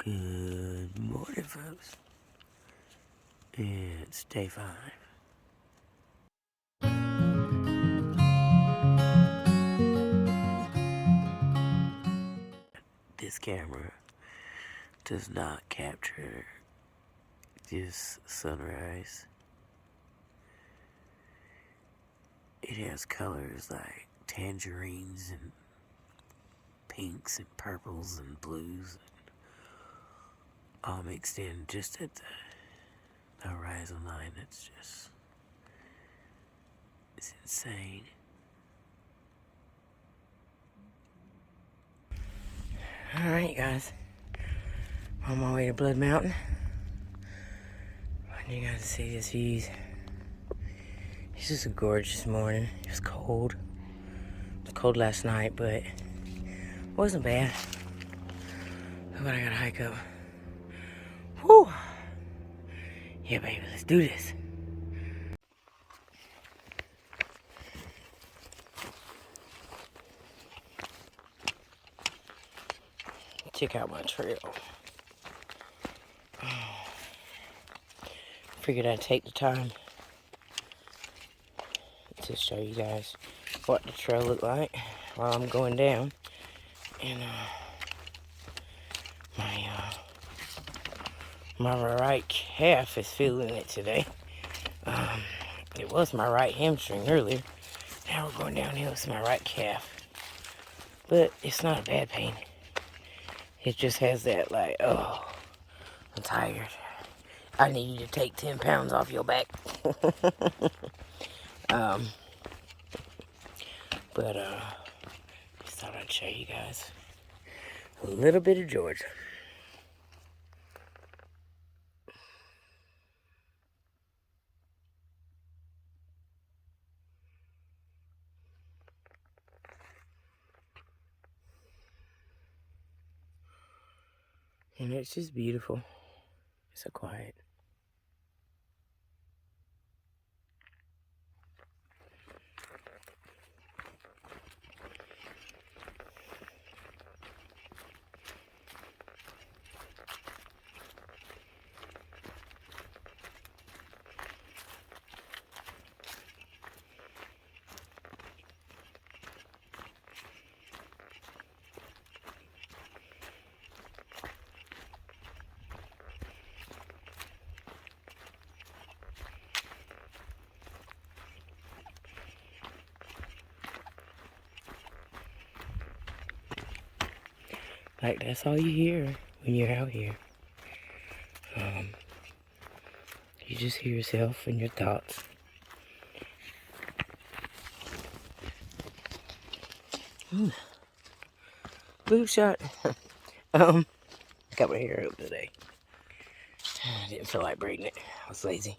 Good morning, folks. It's day 5. This camera does not capture this sunrise. It has colors like tangerines and pinks and purples and blues, all mixed in just at the horizon line. It's insane. Alright, guys. I'm on my way to Blood Mountain. I want you guys to see this view. It's just a gorgeous morning. It was cold. It was cold last night, but it wasn't bad. But I gotta hike up. Whew. Yeah, baby, let's do this. Check out my trail. Figured I'd take the time to show you guys what the trail looked like while I'm going down. And my right calf is feeling it today. It was my right hamstring earlier. Now we're going downhill. It's my right calf. But it's not a bad pain. It just has that, like, oh, I'm tired. I need you to take 10 pounds off your back. Just thought I'd show you guys a little bit of Georgia. And it's just beautiful. It's so quiet. Like, that's all you hear when you're out here. You just hear yourself and your thoughts. Boob shot. Got my hair up today. I didn't feel like braiding it. I was lazy.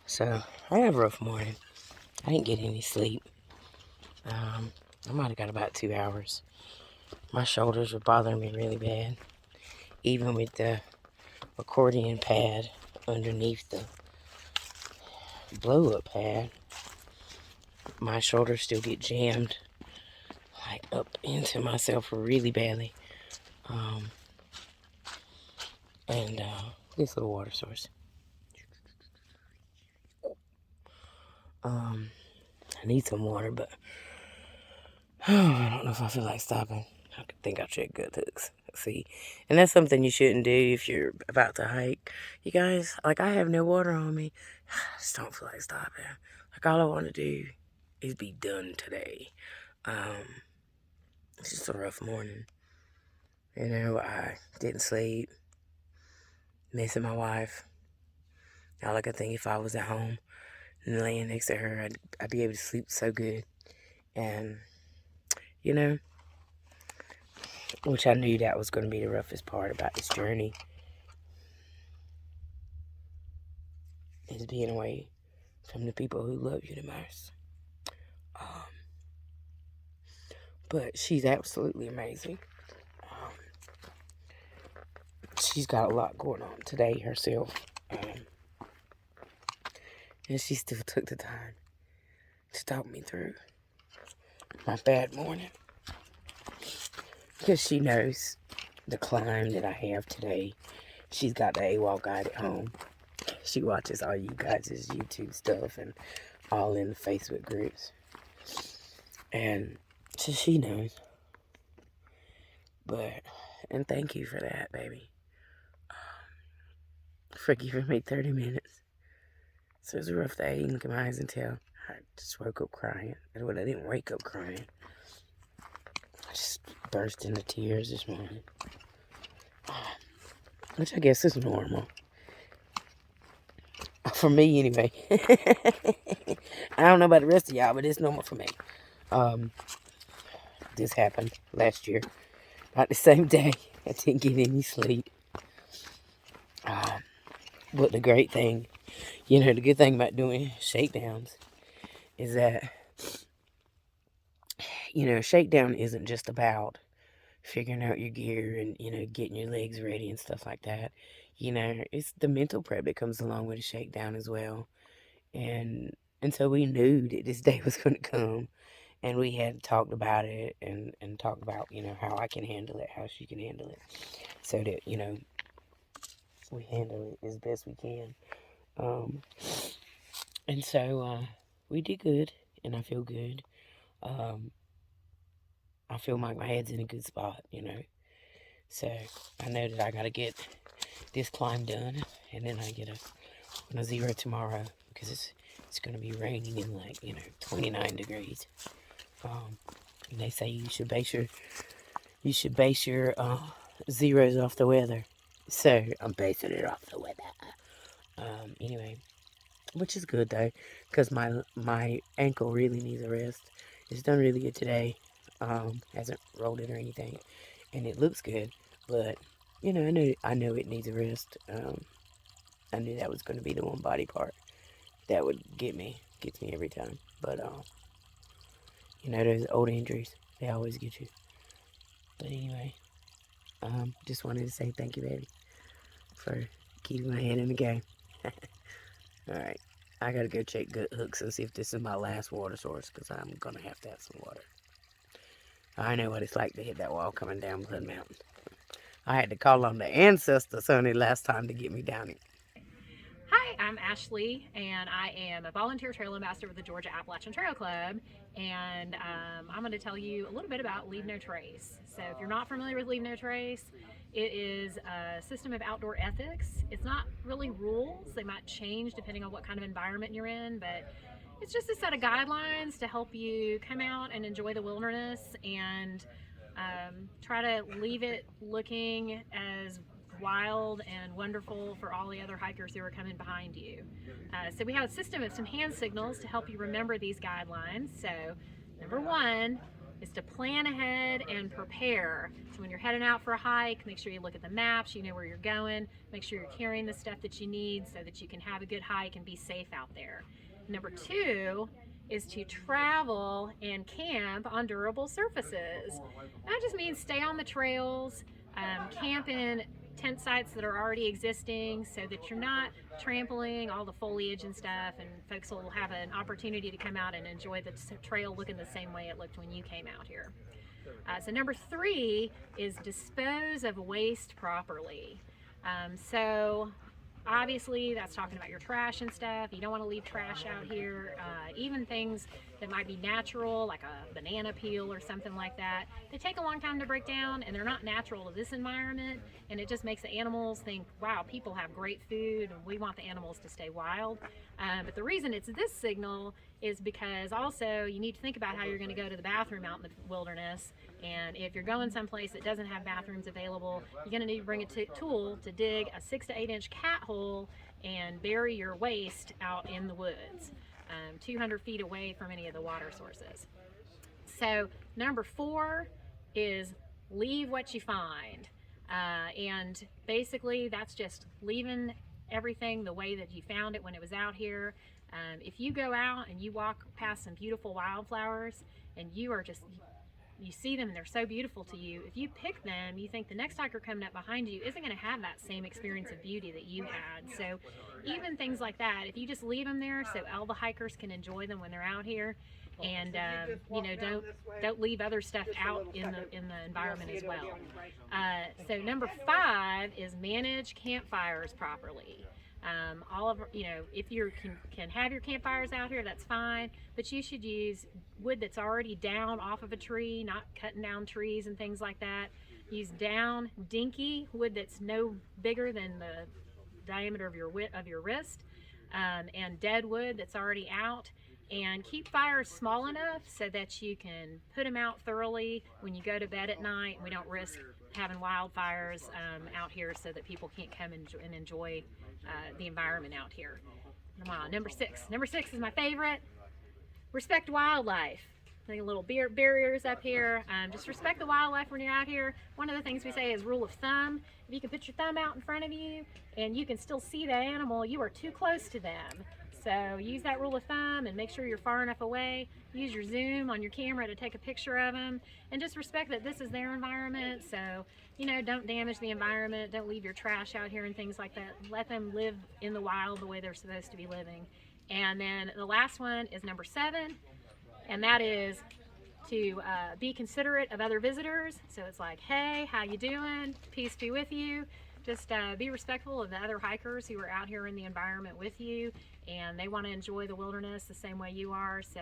So, I had a rough morning. I didn't get any sleep. I might have got about 2 hours. My shoulders were bothering me really bad. Even with the accordion pad underneath the blow-up pad, my shoulders still get jammed, like, up into myself really badly. This little water source. I need some water, but I don't know if I feel like stopping. I think I'll check gut hooks. See, and that's something you shouldn't do if you're about to hike. You guys, like, I have no water on me. I just don't feel like stopping. Like, all I want to do is be done today. It's just a rough morning. You know, I didn't sleep. Missing my wife. All I could think, if I was at home and laying next to her, I'd be able to sleep so good. And, you know, which I knew that was going to be the roughest part about this journey, is being away from the people who love you the most. But she's absolutely amazing. She's got a lot going on today herself. And she still took the time to talk me through my bad morning. because she knows the climb that I have today. She's got the AWOL guide at home. She watches all you guys' YouTube stuff and all in the Facebook groups. And so she knows. But, and thank you for that, baby. For giving me 30 minutes. So it was a rough day. You can look at my eyes and tell. I just woke up crying. Well, I didn't wake up crying. I just burst into tears this morning. Which I guess is normal. For me, anyway. I don't know about the rest of y'all, but it's normal for me. This happened last year. About the same day. I didn't get any sleep. But the great thing, the good thing about doing shakedowns is that, shakedown isn't just about figuring out your gear and, getting your legs ready and stuff like that. It's the mental prep that comes along with a shakedown as well. And so we knew that this day was going to come. And we had talked about it and talked about, how I can handle it, how she can handle it. So that, we handle it as best we can. And so we did good, and I feel good. I feel like my head's in a good spot, So I know that I got to get this climb done, and then I get a 0 tomorrow because it's going to be raining in 29 degrees. And they say you should base your zeros off the weather. So I'm basing it off the weather. Anyway, which is good though, because my ankle really needs a rest. It's done really good today. Hasn't rolled it or anything, and it looks good. But I know it needs a rest. I knew that was going to be the one body part that would gets me every time. But those old injuries, they always get you. But anyway, just wanted to say thank you, baby, for keeping my head in the game. Alright, I gotta go check Gut Hooks and see if this is my last water source, because I'm gonna have to have some water. I know what it's like to hit that wall coming down Blood Mountain. I had to call on the ancestors, honey, last time to get me down here. Hi, I'm Ashley, and I am a volunteer trail ambassador with the Georgia Appalachian Trail Club. And I'm going to tell you a little bit about Leave No Trace. So, if you're not familiar with Leave No Trace, it is a system of outdoor ethics. It's not really rules, they might change depending on what kind of environment you're in, but it's just a set of guidelines to help you come out and enjoy the wilderness and try to leave it looking as wild and wonderful for all the other hikers who are coming behind you. So we have a system of some hand signals to help you remember these guidelines. So number one is to plan ahead and prepare. So when you're heading out for a hike, make sure you look at the maps, you know where you're going, make sure you're carrying the stuff that you need so that you can have a good hike and be safe out there. Number two is to travel and camp on durable surfaces. That just means stay on the trails, camp in tent sites that are already existing so that you're not trampling all the foliage and stuff, and folks will have an opportunity to come out and enjoy the trail looking the same way it looked when you came out here. So number three is dispose of waste properly. So obviously that's talking about your trash and stuff. You don't want to leave trash out here. Even things that might be natural, like a banana peel or something like that, they take a long time to break down, and they're not natural to this environment, and it just makes the animals think, wow, people have great food and we want the animals to stay wild. But the reason it's this signal is because also you need to think about how you're going to go to the bathroom out in the wilderness. And if you're going someplace that doesn't have bathrooms available, you're going to need to bring a tool to dig a 6 to 8 inch cat hole and bury your waste out in the woods, 200 feet away from any of the water sources. So number four is leave what you find. And basically that's just leaving everything the way that you found it when it was out here. If you go out and you walk past some beautiful wildflowers and you see them and they're so beautiful to you, if you pick them, you think the next hiker coming up behind you isn't going to have that same experience of beauty that you had. So even things like that, if you just leave them there so all the hikers can enjoy them when they're out here, and you know, don't leave other stuff out in the environment as well. So number 5 is manage campfires properly. All of, you know, if you can have your campfires out here, that's fine, but you should use wood that's already down off of a tree, not cutting down trees and things like that. Use down, dinky wood that's no bigger than the diameter of your wrist, and dead wood that's already out. And keep fires small enough so that you can put them out thoroughly when you go to bed at night. We don't risk having wildfires out here, so that people can't come and enjoy the environment out here. Come on, number 6. Number 6 is my favorite. Respect wildlife. A little barriers up here. Just respect the wildlife when you're out here. One of the things we say is rule of thumb. If you can put your thumb out in front of you and you can still see that animal, you are too close to them. So use that rule of thumb and make sure you're far enough away. Use your zoom on your camera to take a picture of them, and just respect that this is their environment. So, you know, don't damage the environment. Don't leave your trash out here and things like that. Let them live in the wild the way they're supposed to be living. And then the last one is number 7, and that is to be considerate of other visitors. So it's like, hey, how you doing? Peace be with you. Just be respectful of the other hikers who are out here in the environment with you, and they want to enjoy the wilderness the same way you are. So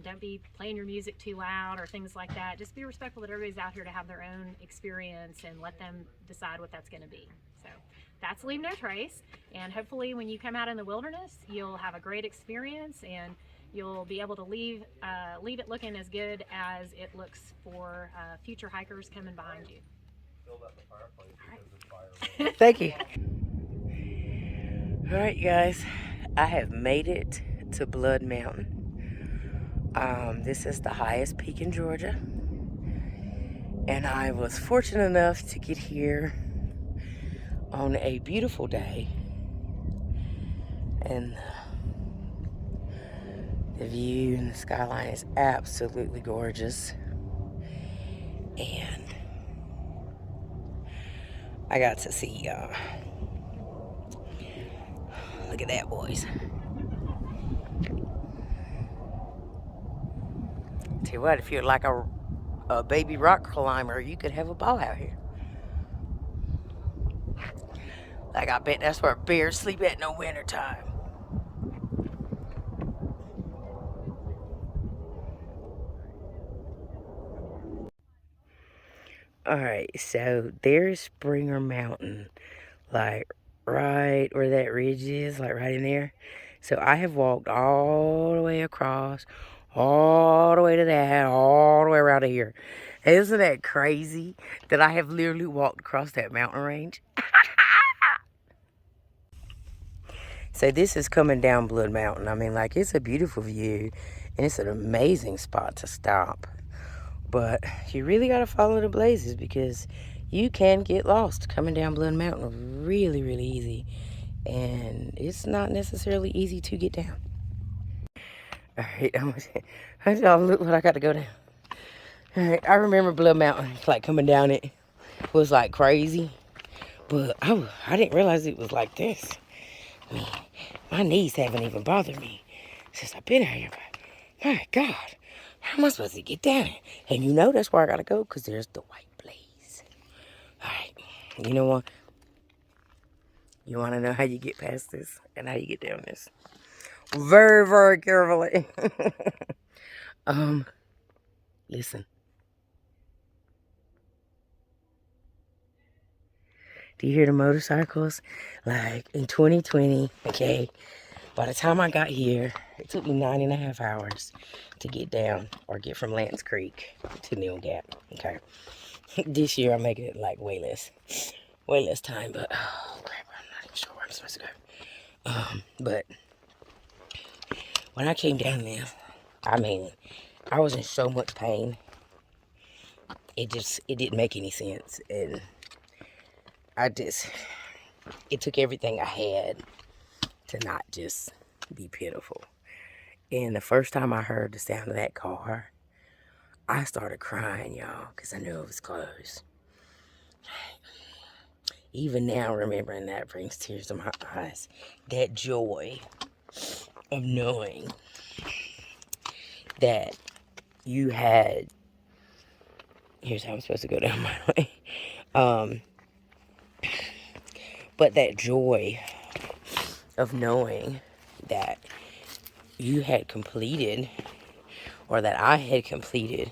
don't be playing your music too loud or things like that. Just be respectful that everybody's out here to have their own experience, and let them decide what that's going to be. So that's Leave No Trace, and hopefully when you come out in the wilderness, you'll have a great experience, and you'll be able to leave it looking as good as it looks for future hikers coming behind you. Thank you. All right, guys, I have made it to Blood Mountain. This is the highest peak in Georgia, and I was fortunate enough to get here on a beautiful day, and the view and the skyline is absolutely gorgeous. And I got to see, look at that, boys. Tell you what, if you're like a baby rock climber, you could have a ball out here. Like, I bet that's where bears sleep at in the winter time. Alright, so there's Springer Mountain, like right where that ridge is, like right in there. So I have walked all the way across, all the way to that, all the way around here. Isn't that crazy that I have literally walked across that mountain range? So this is coming down Blood Mountain. I mean, like, it's a beautiful view, and it's an amazing spot to stop. But you really got to follow the blazes, because you can get lost coming down Blood Mountain really, really easy. And it's not necessarily easy to get down. All right, y'all look what I got to go down. All right, I remember Blood Mountain, like coming down it was like crazy. But I didn't realize it was like this. I mean, my knees haven't even bothered me since I've been out here. But my God, how am I supposed to get down it? And you know that's where I gotta go, because there's the white blaze. Alright, you know what? You want to know how you get past this and how you get down this? Very, very carefully. Listen. Do you hear the motorcycles? Like, in 2020, okay, by the time I got here, it took me 9.5 hours to get down, or get from Lance Creek to Neal Gap, okay? This year, I'm making it, like, way less time, but, oh, crap, I'm not even sure where I'm supposed to go. But when I came down there, I mean, I was in so much pain, it didn't make any sense, and it took everything I had to not just be pitiful. And the first time I heard the sound of that car, I started crying, y'all, because I knew it was close. Even now, remembering that brings tears to my eyes. That joy of knowing that you had, here's how I'm supposed to go down my way. But that joy of knowing that you had completed, or that I had completed,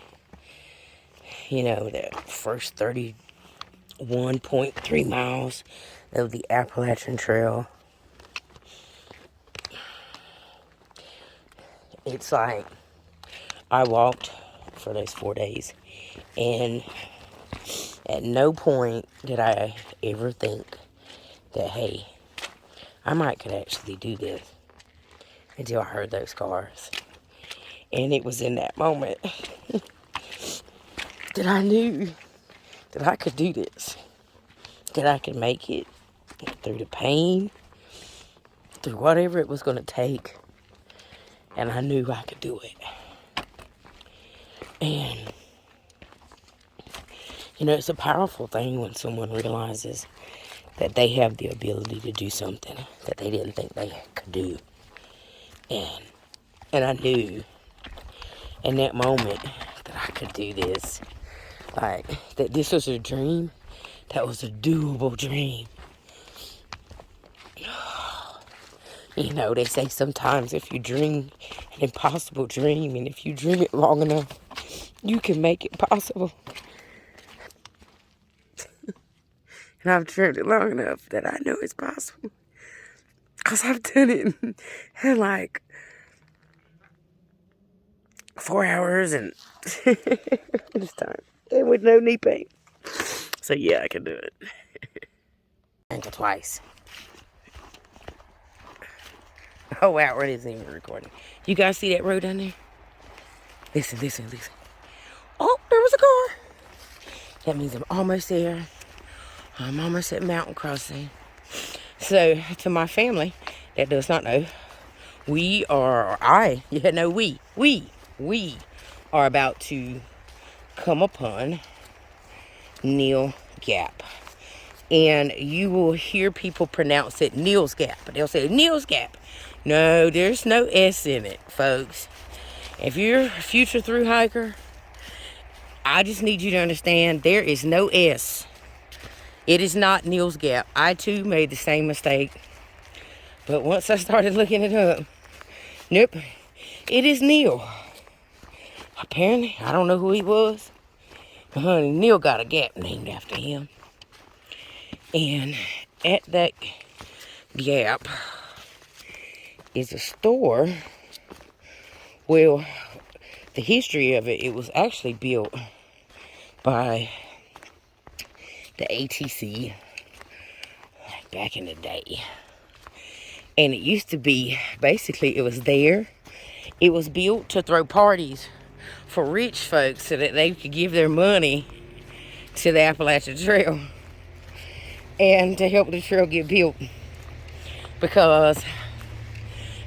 you know, the first 31.3 miles of the Appalachian Trail. It's like I walked for those 4 days, and at no point did I ever think that, hey, I might could actually do this, until I heard those cars. And it was in that moment that I knew that I could do this, that I could make it through the pain, through whatever it was going to take, and I knew I could do it. And, you know, it's a powerful thing when someone realizes that they have the ability to do something that they didn't think they could do. And I knew in that moment that I could do this. Like, that this was a dream that was a doable dream. You know, they say sometimes if you dream an impossible dream, and if you dream it long enough, you can make it possible. And I've dreamed it long enough that I know it's possible. Because I've done it in like 4 hours and this time. And with no knee pain. So yeah, I can do it. Ankle twice. Oh wow, we're not even recording. You guys see that road down there? Listen. Oh, there was a car. That means I'm almost there. I'm almost at mountain crossing. So, to my family that does not know, we are about to come upon Neal Gap. And you will hear people pronounce it Neal's Gap. They'll say Neal's Gap. No, there's no S in it, folks. If you're a future thru hiker, I just need you to understand there is no S. It is not Neal's Gap. I too made the same mistake. But once I started looking it up, nope, it is Neal. Apparently, I don't know who he was. But honey, Neal got a gap named after him. And at that gap is a store. Well, the history of it, it was actually built by the ATC back in the day. And it used to be, basically, it was there. It was built to throw parties for rich folks so that they could give their money to the Appalachian Trail and to help the trail get built. Because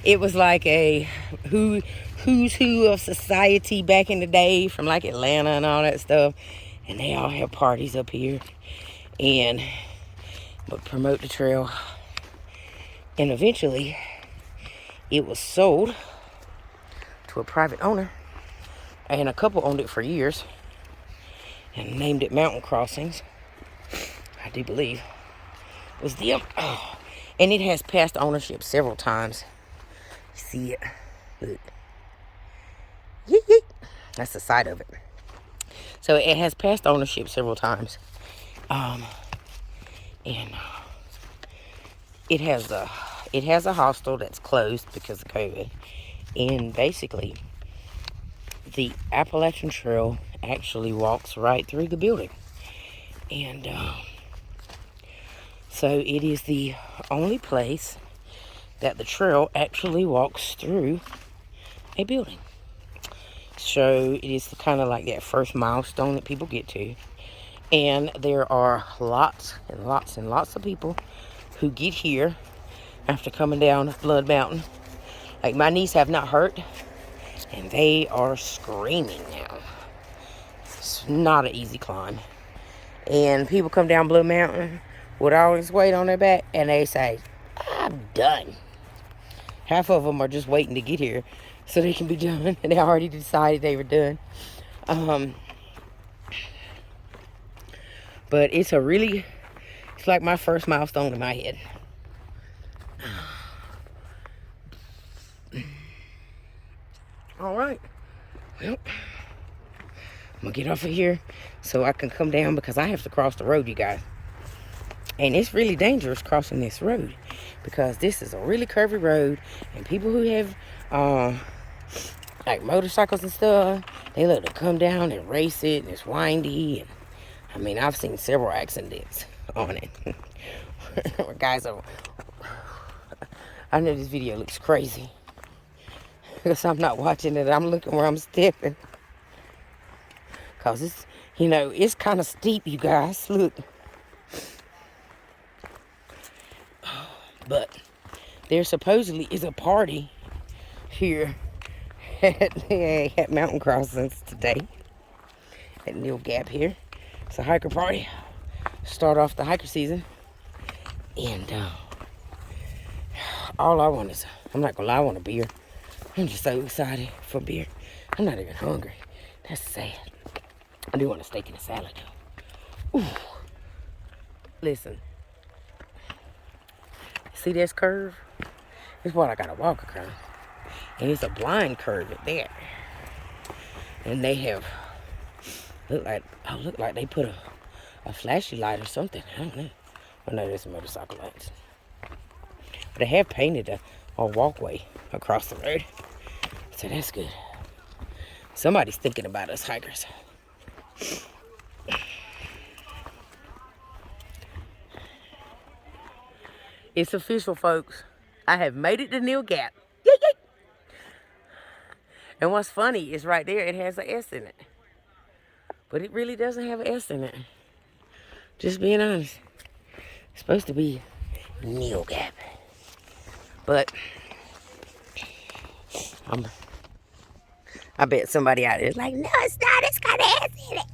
it was like a who's who of society back in the day, from like Atlanta and all that stuff. And they all had parties up here and would promote the trail. And eventually, it was sold to a private owner. And a couple owned it for years and named it Mountain Crossings. I do believe it was them. Oh. And it has passed ownership several times. See it? Look. Yeet, yeet. That's the side of it. So it has passed ownership several times. And it has a hostel that's closed because of COVID. And basically, the Appalachian Trail actually walks right through the building. And so it is the only place that the trail actually walks through a building. So it is kind of like that first milestone that people get to. And there are lots and lots and lots of people who get here after coming down Blood Mountain. Like, my knees have not hurt, and they are screaming now. It's not an easy climb. And people come down Blood Mountain with all this weight on their back, and they say, I'm done. Half of them are just waiting to get here so they can be done. And they already decided they were done. But it's like my first milestone in my head. All right. Well, I'm gonna get off of here so I can come down because I have to cross the road, you guys. And it's really dangerous crossing this road because this is a really curvy road, and people who have like motorcycles and stuff, they let it come down and race it, and it's windy. And I mean, I've seen several accidents on it. Guys, I know this video looks crazy because I'm not watching it. I'm looking where I'm stepping because it's, you know, it's kind of steep, you guys. Look. But there supposedly is a party here at Mountain Crossings today at Neal Gap here. It's a hiker party. Start off the hiker season. And all I want is, I'm not gonna lie, I want a beer. I'm just so excited for beer. I'm not even hungry. That's sad. I do want a steak and a salad though. Ooh. Listen. See this curve? It's what I gotta walk across. And it's a blind curve at there. And they have look like they put a flashy light or something. I don't know. I know there's some motorcycle lights. But they have painted a walkway across the road. So that's good. Somebody's thinking about us hikers. It's official, folks. I have made it to Neal Gap. Yay, yay. And what's funny is right there, it has an S in it. But it really doesn't have an S in it. Just being honest. It's supposed to be Neal Gap. But I bet somebody out there is like, no, it's not. It's got an S in it.